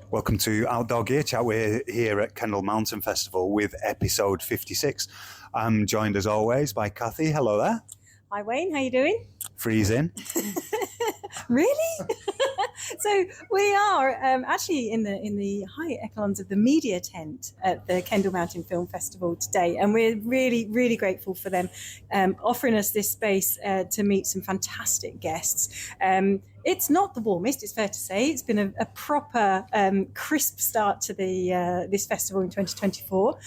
Welcome to Outdoor Gear Chat. We're here at Kendal Mountain Festival with episode 56. I'm joined as always by Cathy. Hello there. Hi Wayne, how you doing? Freezing. Really? So we are actually in the high echelons of the media tent at the Kendal Mountain Film Festival today, and we're really, really grateful for them offering us this space to meet some fantastic guests. It's not the warmest, it's fair to say. It's been a proper crisp start to this festival in 2024.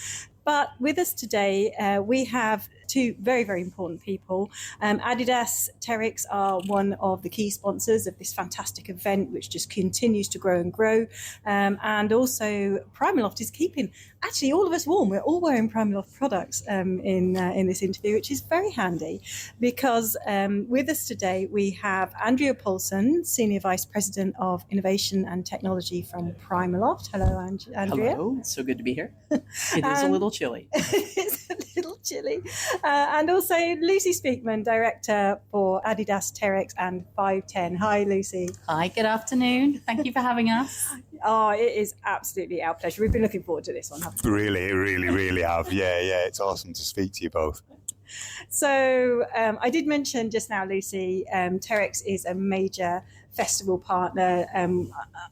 But with us today, we have two very, very important people. Addidas, Terrex are one of the key sponsors of this fantastic event, which just continues to grow and grow. And also Primaloft is keeping actually all of us warm. We're all wearing Primaloft products in this interview, which is very handy because with us today, we have Andrea Paulson, Senior Vice President of Innovation and Technology from Primaloft. Hello, Andrea. Hello, it's so good to be here. It is a little chilly. It's a little chilly. And also Lucy Speakman, Director for Addidas, Terrex and 510. Hi, Lucy. Hi, good afternoon. Thank you for having us. Oh, it is absolutely our pleasure. We've been looking forward to this one, haven't we? Really have. Yeah. It's awesome to speak to you both. So I did mention just now, Lucy, Terrex is a major festival partner.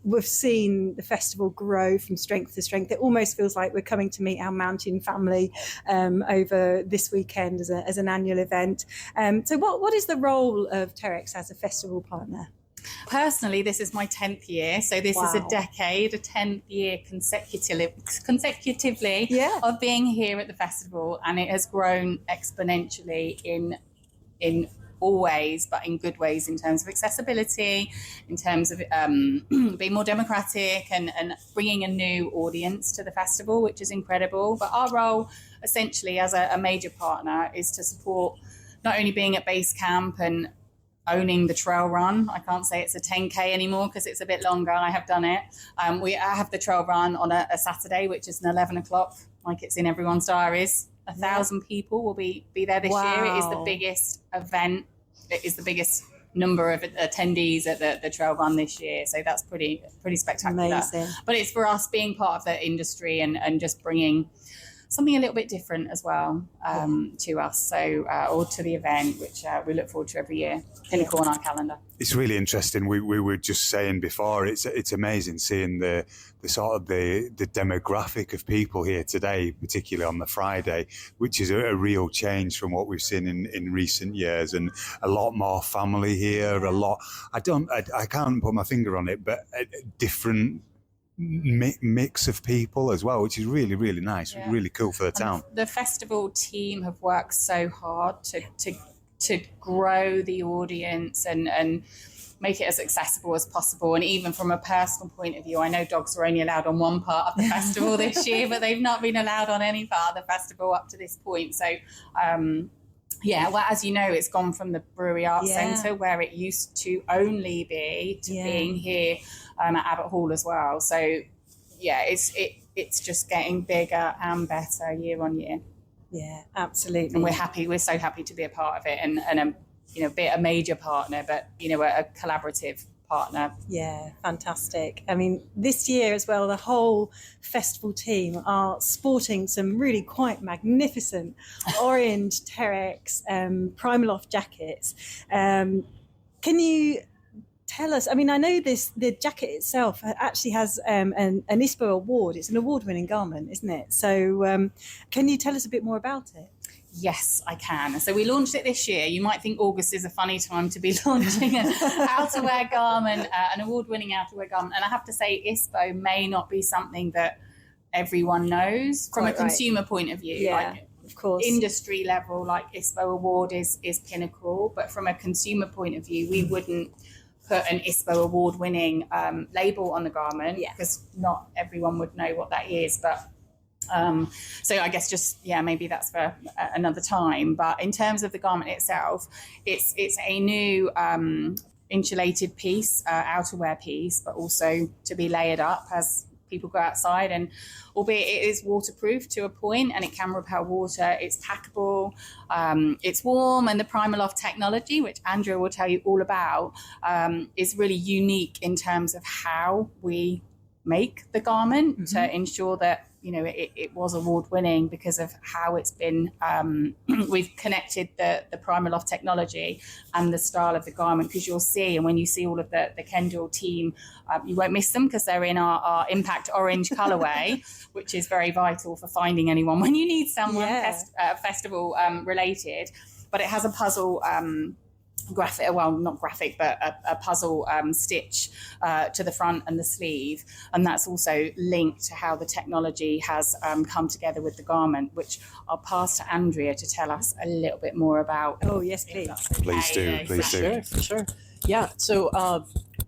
We've seen the festival grow from strength to strength. It almost feels like we're coming to meet our mountain family over this weekend as an annual event. So what is the role of Terrex as a festival partner? Personally, this is my 10th year. So this is a decade, a 10th year consecutively of being here at the festival. And it has grown exponentially in all ways, but in good ways in terms of accessibility, in terms of being more democratic and bringing a new audience to the festival, which is incredible. But our role essentially as a major partner is to support not only being at base camp and owning the trail run. I can't say it's a 10K anymore because it's a bit longer. I have done it. I have the trail run on a Saturday, which is an 11 o'clock, like it's in everyone's diaries. 1,000 people will be there this year. It is the biggest event. It is the biggest number of attendees at the trail run this year. So that's pretty spectacular. Amazing. But it's for us being part of the industry and just bringing something a little bit different as well to us, so or to the event, which we look forward to every year. Pinnacle on our calendar. It's really interesting. We were just saying before, it's amazing seeing the sort of the demographic of people here today, particularly on the Friday, which is a real change from what we've seen in recent years, and a lot more family here. A lot. I can't put my finger on it, but different mix of people as well, which is really, really nice, really cool for the town. The festival team have worked so hard to grow the audience and make it as accessible as possible. And even from a personal point of view, I know dogs were only allowed on one part of the festival this year, but they've not been allowed on any part of the festival up to this point. So as you know, it's gone from the Brewery Arts Centre, where it used to only be, to being here at Abbott Hall as well. So it's just getting bigger and better year on year. Yeah, absolutely. And we're so happy to be a part of it and be a major partner, but a collaborative partner. Yeah, fantastic. I mean, this year as well, the whole festival team are sporting some really quite magnificent orange Terrex Primaloft jackets. Can you tell us, I mean, I know the jacket itself actually has an ISPO award. It's an award-winning garment, isn't it? So can you tell us a bit more about it? Yes, I can. So we launched it this year. You might think August is a funny time to be launching an outerwear garment, an award-winning outerwear garment. And I have to say, ISPO may not be something that everyone knows from a consumer point of view. Yeah, of course. Industry level, like ISPO award is pinnacle. But from a consumer point of view, we wouldn't put an ISPO award-winning label on the garment because not everyone would know what that is. But so I guess maybe that's for another time. But in terms of the garment itself, it's a new insulated piece, outerwear piece, but also to be layered up as people go outside. And albeit it is waterproof to a point and it can repel water, it's packable, it's warm, and the Primaloft technology, which Andrea will tell you all about, is really unique in terms of how we make the garment to ensure that it was award winning because of how it's been. We've connected the Primaloft technology and the style of the garment, because you'll see, and when you see all of the Kendal team, you won't miss them because they're in our impact orange colorway, which is very vital for finding anyone when you need someone festival related. But it has a puzzle graphic, well, not graphic, but a puzzle stitch to the front and the sleeve, and that's also linked to how the technology has come together with the garment, which I'll pass to Andrea to tell us a little bit more about. Oh yes, please. Please do. For sure. Yeah, so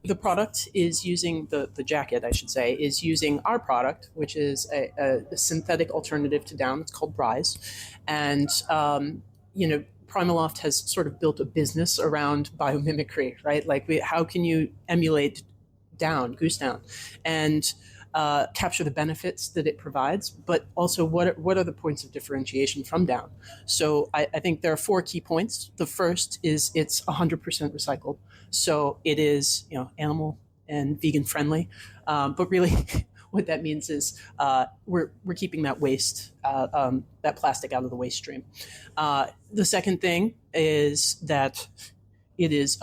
the product is using the jacket, I should say, is using our product, which is a synthetic alternative to down. It's called Rise, and Primaloft has sort of built a business around biomimicry, right? Like, how can you emulate down, goose down, and capture the benefits that it provides, but also what are the points of differentiation from down? So I think there are 4 key points. The first is it's 100% recycled. So it is, animal and vegan friendly, but really what that means is we're keeping that waste, that plastic out of the waste stream. The second thing is that it is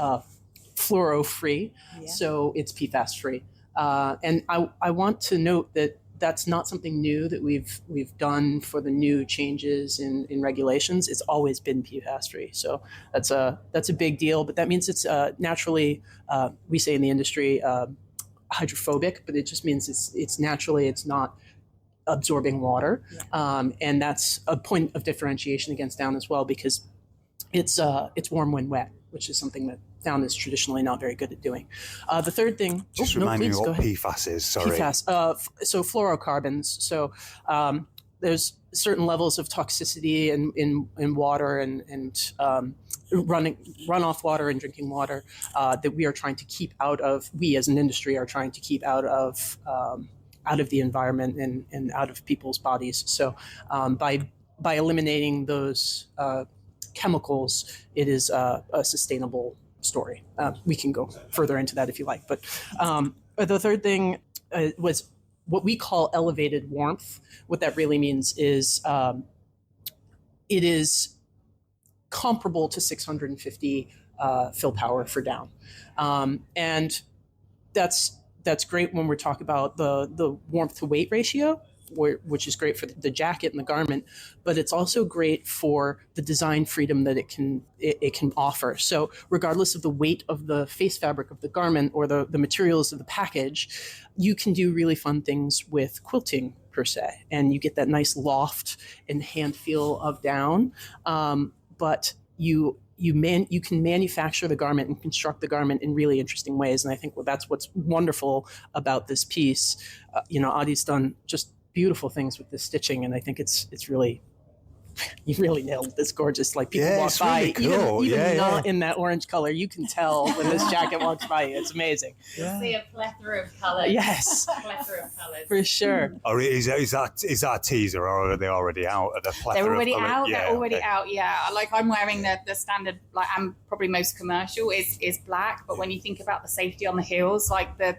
fluoro-free, so it's PFAS-free. And I want to note that that's not something new that we've done for the new changes in regulations. It's always been PFAS-free, so that's a big deal. But that means it's naturally, we say in the industry, hydrophobic, but it just means it's not absorbing water, and that's a point of differentiation against down as well, because it's warm when wet, which is something that down is traditionally not very good at doing. The third thing, just remind me what PFAS is. Sorry, PFAS. So fluorocarbons. So there's certain levels of toxicity in water and runoff water and drinking water that we are trying to keep out of. We as an industry are trying to keep out of the environment and out of people's bodies. So by eliminating those chemicals, it is a sustainable story. We can go further into that if you like. But the third thing was what we call elevated warmth. What that really means is it is comparable to 650 fill power for down. And that's great when we're talking about the warmth to weight ratio, which is great for the jacket and the garment, but it's also great for the design freedom that it can offer. So regardless of the weight of the face fabric of the garment or the materials of the package, you can do really fun things with quilting per se, and you get that nice loft and hand feel of down, but you can manufacture the garment and construct the garment in really interesting ways. And I think that's what's wonderful about this piece. Adi's done just beautiful things with the stitching, and I think it's really, you really nailed this gorgeous. Like, people walk by, really cool. even not in that orange color, you can tell when this jacket walks by you. It's amazing. You see a plethora of colors. Yes, plethora of colors for sure. Or is that a teaser, or are they already out? Are the plethora They're already of colors? out. They're already out. Yeah, like I'm wearing the standard. Like, I'm probably most commercial is black, but when you think about the safety on the heels, like the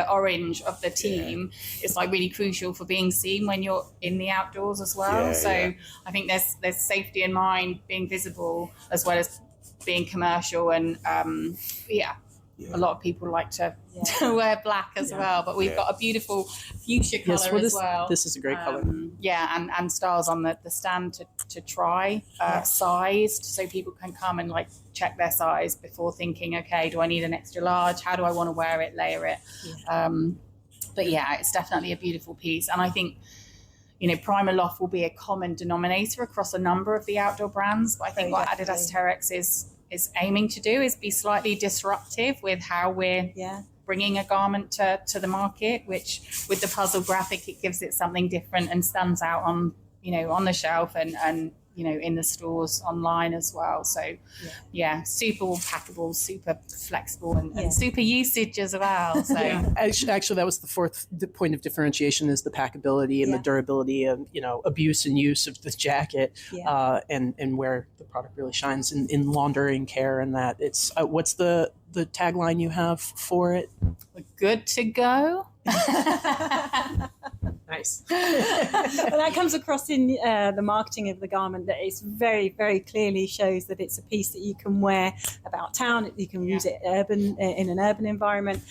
orange of the team is like really crucial for being seen when you're in the outdoors as well. I think there's safety in mind, being visible as well as being commercial, and a lot of people like to wear black as well, but we've got a beautiful fuchsia color as well. This is a great color. And styles on the stand to try, sized, so people can come and like check their size before thinking, okay, do I need an extra large? How do I want to wear it, layer it? But it's definitely a beautiful piece. And I think, Primaloft will be a common denominator across a number of the outdoor brands. But I think what Addidas Terrex is aiming to do is be slightly disruptive with how we're bringing a garment to the market, which with the puzzle graphic, it gives it something different and stands out on the shelf and in the stores online as well. So super packable, super flexible, and super usage as well. So actually, that was the point of differentiation, is the packability and the durability and abuse and use of the jacket, and where the product really shines in laundering care. And that it's what's the tagline you have for it? We're good to go. Nice. Well, that comes across in the marketing of the garment, that it's very, very clearly shows that it's a piece that you can wear about town. You can use it in an urban environment,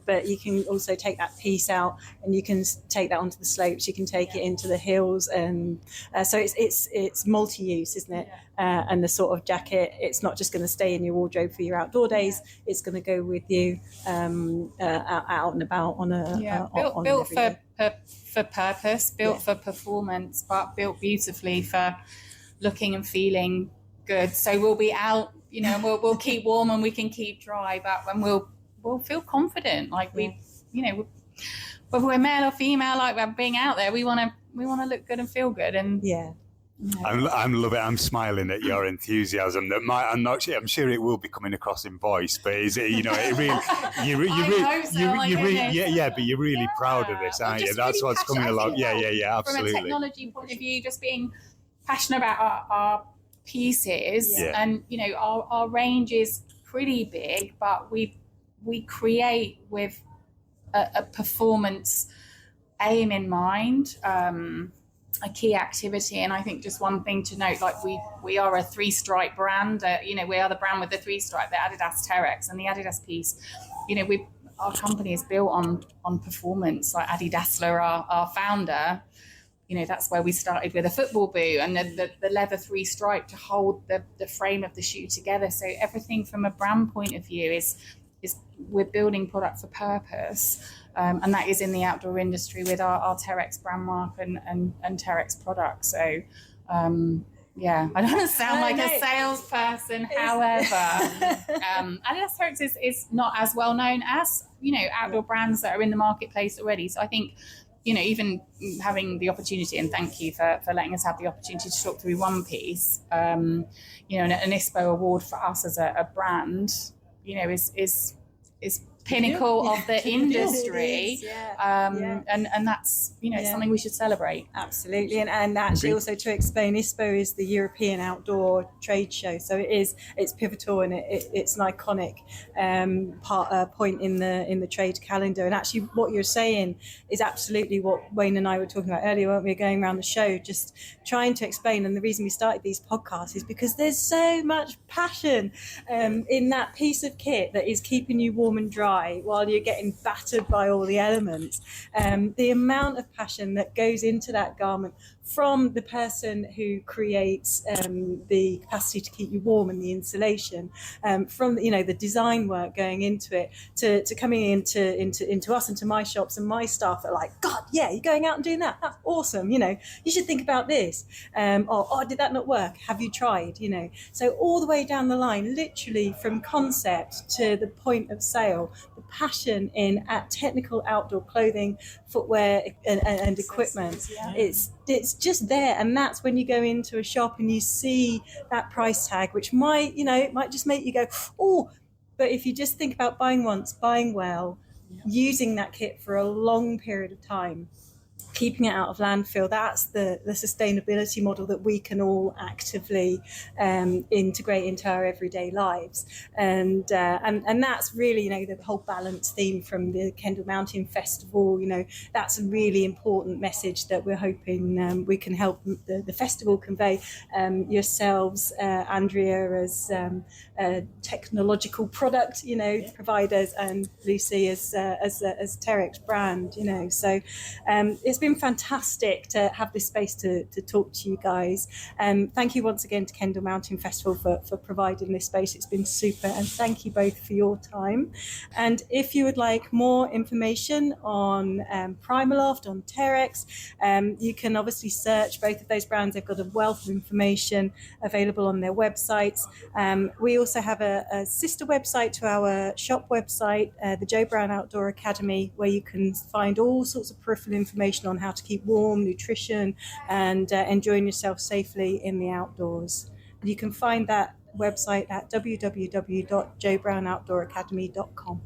but you can also take that piece out and you can take that onto the slopes. You can take it into the hills, and so it's multi-use, isn't it? And the sort of jacket, it's not just going to stay in your wardrobe for your outdoor days. It's going to go with you out and about on a built for purpose, built for performance, but built beautifully for looking and feeling good. So we'll be out, and we'll keep warm and we can keep dry, but when we'll feel confident, like whether we're male or female, like we're being out there, we want to look good and feel good. And I'm loving it. I'm smiling at your enthusiasm. I'm sure it will be coming across in voice, but is it? It really, but you're really proud of this, aren't you? That's what's coming along. Yeah, absolutely. From a technology point of view, just being passionate about our pieces, and our range is pretty big, but we create with a performance aim in mind. A key activity, and I think just one thing to note, like we are a 3-stripe brand. We are the brand with the 3-stripe, the Addidas Terrex, and the Addidas piece. Our company is built on performance. Like Adi Dassler, our founder, that's where we started with a football boot and the leather 3-stripe to hold the frame of the shoe together. So everything from a brand point of view is we're building product for purpose. And that is in the outdoor industry with our Terrex brand mark and Terrex products. So, I don't want to sound like a salesperson. However, Adidas Terrex is not as well known as, outdoor brands that are in the marketplace already. So I think, even having the opportunity, and thank you for letting us have the opportunity to talk through one piece, an ISPO award for us as a brand, is pinnacle of the industry, and that's it's something we should celebrate. Absolutely. And actually also to explain, ISPO is the European Outdoor Trade Show, so it's pivotal, and it's an iconic point in the trade calendar. And actually what you're saying is absolutely what Wayne and I were talking about earlier, weren't we, going around the show, just trying to explain. And the reason we started these podcasts is because there's so much passion in that piece of kit that is keeping you warm and dry while you're getting battered by all the elements. The amount of passion that goes into that garment from the person who creates the capacity to keep you warm and the insulation, from the design work going into it, to coming into us and to my shops and my staff that are like, God, yeah, you're going out and doing that. That's awesome. You should think about this. Or did that not work? Have you tried? So all the way down the line, literally from concept to the point of sale, the passion in technical outdoor clothing, footwear, and equipment. It's just there. And that's when you go into a shop and you see that price tag, which might just make you go, oh, but if you just think about buying once, buying well, using that kit for a long period of time, keeping it out of landfill, that's the sustainability model that we can all actively integrate into our everyday lives. And that's really, the whole balance theme from the Kendal Mountain Festival. That's a really important message that we're hoping we can help the festival convey. Yourselves, Andrea, as technological product, providers, and Lucy as Terrex brand, So it's been fantastic to have this space to talk to you guys. Thank you once again to Kendal Mountain Festival for providing this space. It's been super, and thank you both for your time. And if you would like more information on Primaloft, on Terrex, you can obviously search both of those brands. They've got a wealth of information available on their websites. We also have a sister website to our shop website, the Joe Brown Outdoor Academy, where you can find all sorts of peripheral information information on how to keep warm, nutrition, and enjoying yourself safely in the outdoors. You can find that website at www.jbrownoutdooracademy.com.